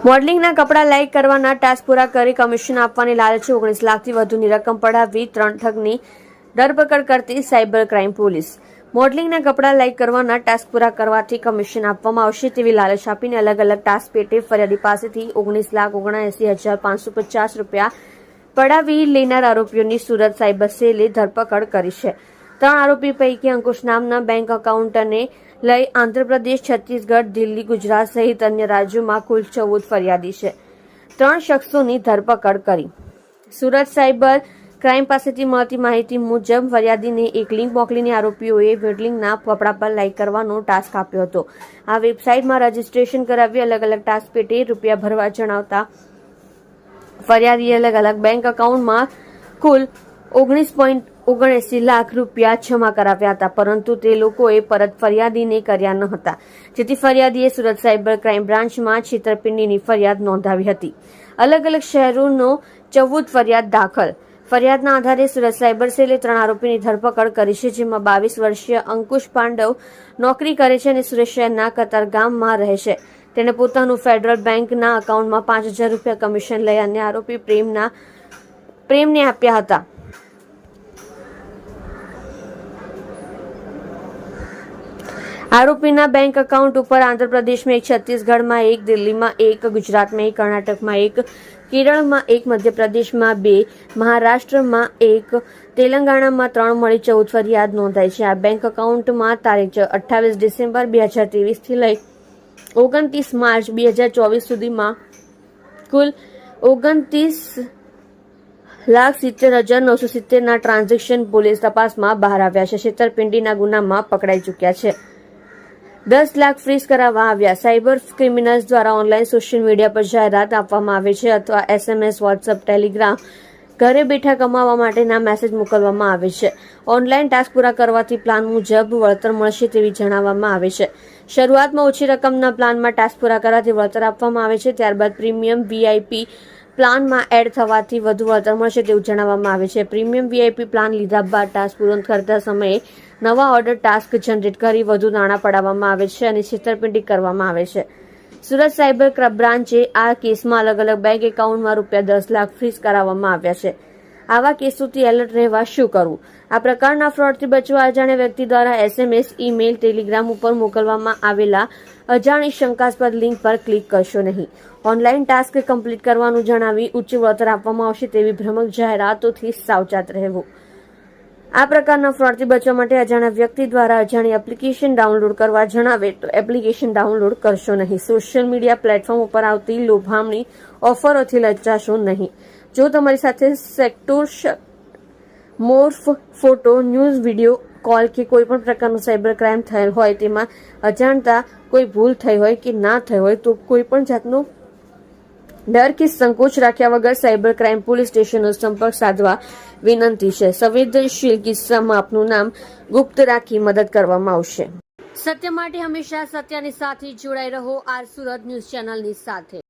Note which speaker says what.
Speaker 1: મોડલિંગના કપડાં લાઇક કરવાના ટાસ્ક પૂરા કરી કમિશન આપવાની લાલચે 19 લાખથી વધુની રકમ પડાવી 3 ઠગની ધરપકડ કરતી સાયબર ક્રાઇમ પોલીસ। મોડલિંગના કપડાં લાઇક કરવાના ટાસ્ક પૂરા કરવાથી કમિશન આપવામાં આવશે તેવી લાલચ આપીને અલગ અલગ ટાસ્ક પેટે ફરિયાદી પાસેથી 19,79,550 રૂપિયા પડાવી લેનાર આરોપીઓની સુરત સાયબર સેલે ધરપકડ કરી છે। 3 આરોપી પૈકી અંકુશ નામના બેંક એકાઉન્ટને લઈ આંધ્રપ્રદેશ, છત્તીસગઢ, દિલ્હી, ગુજરાત સહિત અન્ય રાજ્યોમાં કુલ 14 ફરિયાદી છે। 3 શખ્સોની ધરપકડ કરી। સુરત સાયબર ક્રાઇમ પાસેથી મળતી માહિતી મુજબ ફરિયાદીને એક લિંક મોકલીને આરોપીઓએ મોડલિંગના કપડા પર લાઇક કરવાનો ટાસ્ક આપ્યો હતો। આ વેબસાઇટમાં રજીસ્ટ્રેશન કરાવી અલગ અલગ ટાસ્ક પેટે રૂપિયા ભરવા જણાવતા ફરિયાદીએ અલગ અલગ બેંક એકાઉન્ટમાં કુલ 19.79 લાખ રૂપિયા જમા કરાવ્યા હતા, પરંતુ તે લોકોએ પરત ફરિયાદીને કર્યા ન હતા, જેથી ફરિયાદીએ સુરત સાયબર ક્રાઇમ બ્રાન્ચમાં છેતરપિંડીની ફરિયાદ નોંધાવી હતી। અલગ અલગ શહેરોનો 14 ફરિયાદ દાખલ। ફરિયાદના આધારે સુરત સાયબર સેલે 3 આરોપીની ધરપકડ કરી છે, જેમાં 22 વર્ષીય અંકુશ પાંડવ નોકરી કરે છે અને સુરત શહેરના કતારગામમાં રહે છે। તેણે પોતાનું ફેડરલ બેંકના એકાઉન્ટમાં 5,000 રૂપિયા કમિશન લઈ અન્ય આરોપી પ્રેમને આપ્યા હતા। આરોપીના બેંક એકાઉન્ટ ઉપર આંધ્રપ્રદેશમાં એક, છત્તીસગઢમાં એક, દિલ્હીમાં એક, ગુજરાતમાં એક, કર્ણાટકમાં એક, કેરળમાં એક, મધ્યપ્રદેશમાં 2, મહારાષ્ટ્રમાં 1, તેલંગાણામાં 3 મળી 14 ફરિયાદ નોંધાઈ છે। આ બેંક એકાઉન્ટમાં તારીખ 28 ડિસેમ્બર 2023 થી લઈ 29 માર્ચ 2024 સુધીમાં કુલ 29,70,970 ટ્રાન્ઝેક્શન પોલીસ તપાસમાં બહાર આવ્યા છે। છેતરપિંડીના ગુનામાં પકડાઈ ચૂક્યા છે। 10 લાખ ફ્રીઝ કરાવવામાં આવ્યા। સાયબર ક્રિમિનલ્સ દ્વારા ઓનલાઈન સોશિયલ મીડિયા પર જાહેરાત આપવામાં આવે છે અથવા SMS, વોટ્સએપ, ટેલિગ્રામ ઘરે બેઠા કમાવા માટેના મેસેજ મોકલવામાં આવે છે। ઓનલાઈન ટાસ્ક પૂરા કરવાથી પ્લાન મુજબ વળતર મળશે તેવી જણાવવામાં આવે છે। શરૂઆતમાં ઓછી રકમના પ્લાનમાં ટાસ્ક પૂરા કરવાથી વળતર આપવામાં આવે છે, ત્યારબાદ પ્રીમિયમ VIP પ્લાનમાં એડ થવાથી વધુ વળતર મળશે તેવું જણાવવામાં આવે છે। પ્રીમિયમ VIP પ્લાન લીધા બાદ ટાસ્ક પૂરો કરતા સમયે નવા ઓર્ડર ટાસ્ક જનરેટ કરી વધુ નાણાં પડાવવામાં આવે છે અને છેતરપિંડી કરવામાં આવે છે। સુરત સાયબર બ્રાન્ચે આ કેસમાં અલગ અલગ બેંક એકાઉન્ટમાં રૂપિયા 10 લાખ ફ્રીઝ કરાવવામાં આવ્યા છે। આવા કેસોથી એલર્ટ રહેવા શું કરવું? આ પ્રકારના ફ્રોડથી બચવા અજાણ્યા વ્યક્તિ દ્વારા SMS, ઈમેલ, ટેલિગ્રામ ઉપર મોકલવામાં આવેલા અજાણી શંકાસ્પદ લિંક પર ક્લિક કરશો નહીં। ઓનલાઈન ટાસ્ક કમ્પ્લીટ કરવાનું જણાવી ઉચ્ચ વળતર આપવામાં આવશે તેવી ભ્રામક જાહેરાતોથી સાવચેત રહેવું। આ પ્રકારના ફ્રોડથી બચવા માટે અજાણ્યા વ્યક્તિ દ્વારા અજાણી એપ્લિકેશન ડાઉનલોડ કરવા જણાવે તો એપ્લિકેશન ડાઉનલોડ કરશો નહીં। સોશિયલ મીડિયા પ્લેટફોર્મ ઉપર આવતી લોભામણી ઓફરોથી લજાશો નહીં। જો તમારી સાથે sextortion, morph, photo, news, video call કે કોઈ પણ પ્રકારનો સાયબર ક્રાઇમ થયેલ હોય, તેમાં અજાણતા કોઈ ભૂલ થઈ હોય કે ના થઈ હોય તો કોઈ પણ જાતનો ડર કે સંકોચ રાખ્યા વગર સાયબર ક્રાઇમ પોલીસ સ્ટેશનનો સંપર્ક સાધવા વિનંતી છે। સંવેદનશીલ કિસ્સામાં આપનું નામ ગુપ્ત રાખી મદદ કરવામાં આવશે। સત્ય માટે હંમેશા સત્યની સાથે જોડાઈ રહો। આર સુરત ન્યૂઝ ચેનલની સાથે।